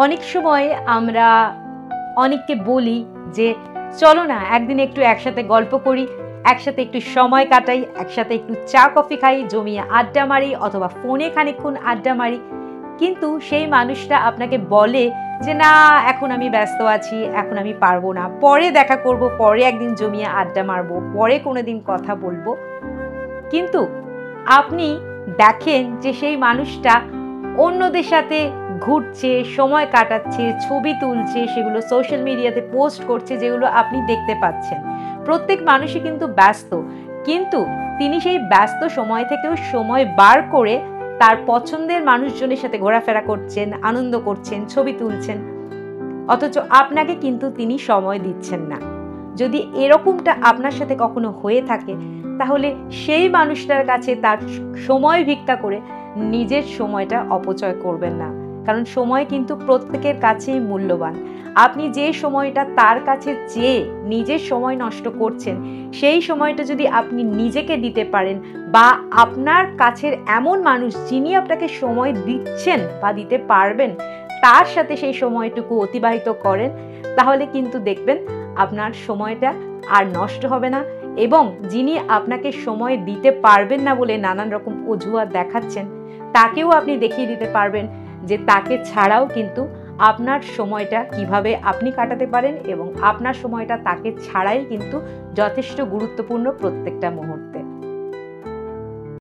অনেক সময় আমরা অনেককে বলি যে চলো না একদিন একটু একসাথে গল্প করি, একসাথে একটু সময় কাটাই, একসাথে একটু চা কফি খাই, জমিয়ে আড্ডা মারি অথবা ফোনে খানিকক্ষণ আড্ডা মারি। কিন্তু সেই মানুষটা আপনাকে বলে যে না, এখন আমি ব্যস্ত আছি, এখন আমি পারবো না, পরে দেখা করব, পরে একদিন জমিয়ে আড্ডা মারবো, পরে কোনোদিন কথা বলবো। কিন্তু আপনি দেখেন যে সেই মানুষটা অন্যদের সাথে ঘুরছে, সময় কাটাচ্ছে, ছবি তুলছে, সেগুলো সোশ্যাল মিডিয়াতে পোস্ট করছে, যেগুলো আপনি দেখতে পাচ্ছেন। প্রত্যেক মানুষই কিন্তু ব্যস্ত, কিন্তু তিনি সেই ব্যস্ত সময় থেকেও সময় বার করে তার পছন্দের মানুষজনের সাথে ঘোরাফেরা করছেন, আনন্দ করছেন, ছবি তুলছেন, অথচ আপনাকে কিন্তু তিনি সময় দিচ্ছেন না। যদি এরকমটা আপনার সাথে কখনো হয়ে থাকে, তাহলে সেই মানুষটার কাছে তার সময় ভিক্ষা করে নিজের সময়টা অপচয় করবেন না, কারণ সময় কিন্তু প্রত্যেকের কাছেই মূল্যবান। আপনি যে সময়টা তার কাছে চেয়ে নিজের সময় নষ্ট করছেন, সেই সময়টা যদি আপনি নিজেকে দিতে পারেন, বা আপনার কাছের এমন মানুষ যিনি আপনাকে সময় দিচ্ছেন বা দিতে পারবেন, তার সাথে সেই সময়টুকু অতিবাহিত করেন, তাহলে কিন্তু দেখবেন আপনার সময়টা আর নষ্ট হবে না। এবং যিনি আপনাকে সময় দিতে পারবেন না বলে নানান রকম অজুহাত দেখাচ্ছেন, তাকেও আপনি দেখিয়ে দিতে পারবেন যে তাকে ছাড়াও কিন্তু আপনার সময়টা কিভাবে আপনি কাটাতে পারেন, এবং আপনার সময়টা তাকে ছাড়াই কিন্তু যথেষ্ট গুরুত্বপূর্ণ প্রত্যেকটা মুহূর্তে।